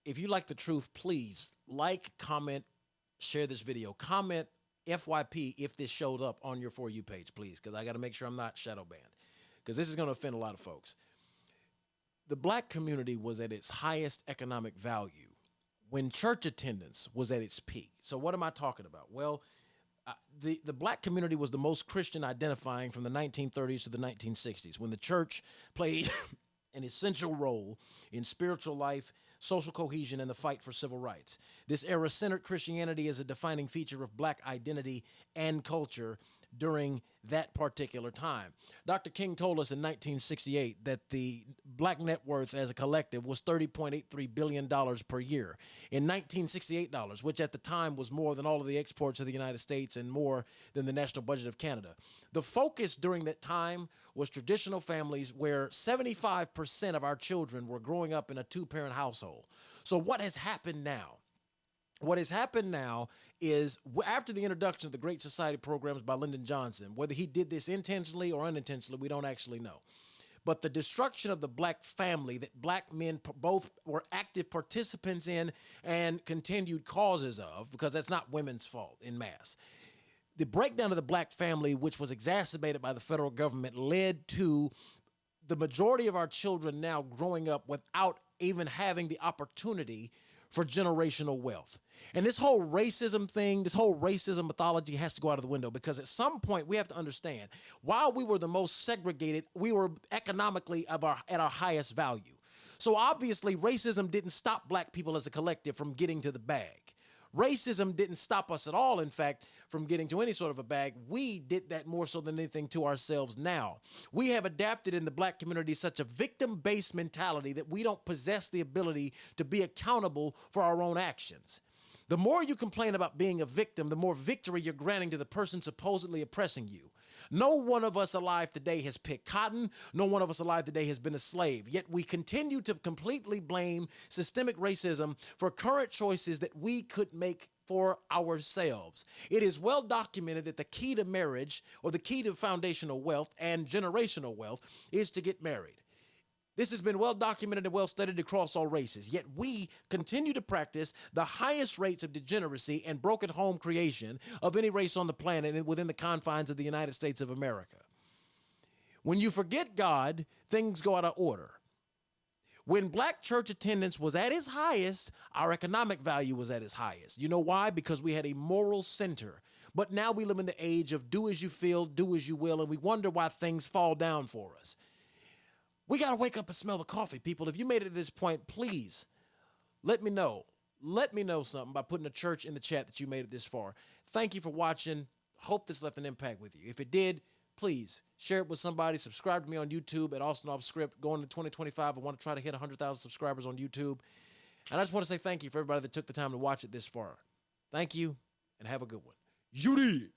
if you like the truth, please like, comment, share this video. Comment FYP if this shows up on your For You page, please, because I got to make sure I'm not shadow banned, because this is going to offend a lot of folks. The black community was at its highest economic value when church attendance was at its peak. So what am I talking about? Well, the black community was the most Christian identifying from the 1930s to the 1960s, when the church played an essential role in spiritual life, social cohesion, and the fight for civil rights. This era centered Christianity as a defining feature of black identity and culture during that particular time. Dr. King told us in 1968 that the black net worth as a collective was $30.83 billion per year. In 1968 dollars, which at the time was more than all of the exports of the United States and more than the national budget of Canada. The focus during that time was traditional families where 75% of our children were growing up in a two-parent household. So what has happened now? What has happened now is, after the introduction of the Great Society programs by Lyndon Johnson, whether he did this intentionally or unintentionally, we don't actually know. But the destruction of the black family that black men both were active participants in and continued causes of, because that's not women's fault in mass. The breakdown of the black family, which was exacerbated by the federal government, led to the majority of our children now growing up without even having the opportunity for generational wealth. And this whole racism thing, this whole racism mythology has to go out of the window, because at some point we have to understand, while we were the most segregated, we were economically at our highest value. So obviously racism didn't stop black people as a collective from getting to the bag. Racism didn't stop us at all, in fact, from getting to any sort of a bag. We did that more so than anything to ourselves now. We have adapted in the black community such a victim-based mentality that we don't possess the ability to be accountable for our own actions. The more you complain about being a victim, the more victory you're granting to the person supposedly oppressing you. No one of us alive today has picked cotton. No one of us alive today has been a slave. Yet we continue to completely blame systemic racism for current choices that we could make for ourselves. It is well documented that the key to marriage, or the key to foundational wealth and generational wealth, is to get married. This has been well documented and well studied across all races, yet we continue to practice the highest rates of degeneracy and broken home creation of any race on the planet and within the confines of the United States of America. When you forget God, things go out of order. When black church attendance was at its highest, our economic value was at its highest. You know why? Because we had a moral center. But now we live in the age of do as you feel, do as you will, and we wonder why things fall down for us. We got to wake up and smell the coffee, people. If you made it to this point, please let me know. Let me know something by putting a church in the chat that you made it this far. Thank you for watching. Hope this left an impact with you. If it did, please share it with somebody. Subscribe to me on YouTube at Austin Off Script. Going to 2025, I want to try to hit 100,000 subscribers on YouTube. And I just want to say thank you for everybody that took the time to watch it this far. Thank you, and have a good one. You did.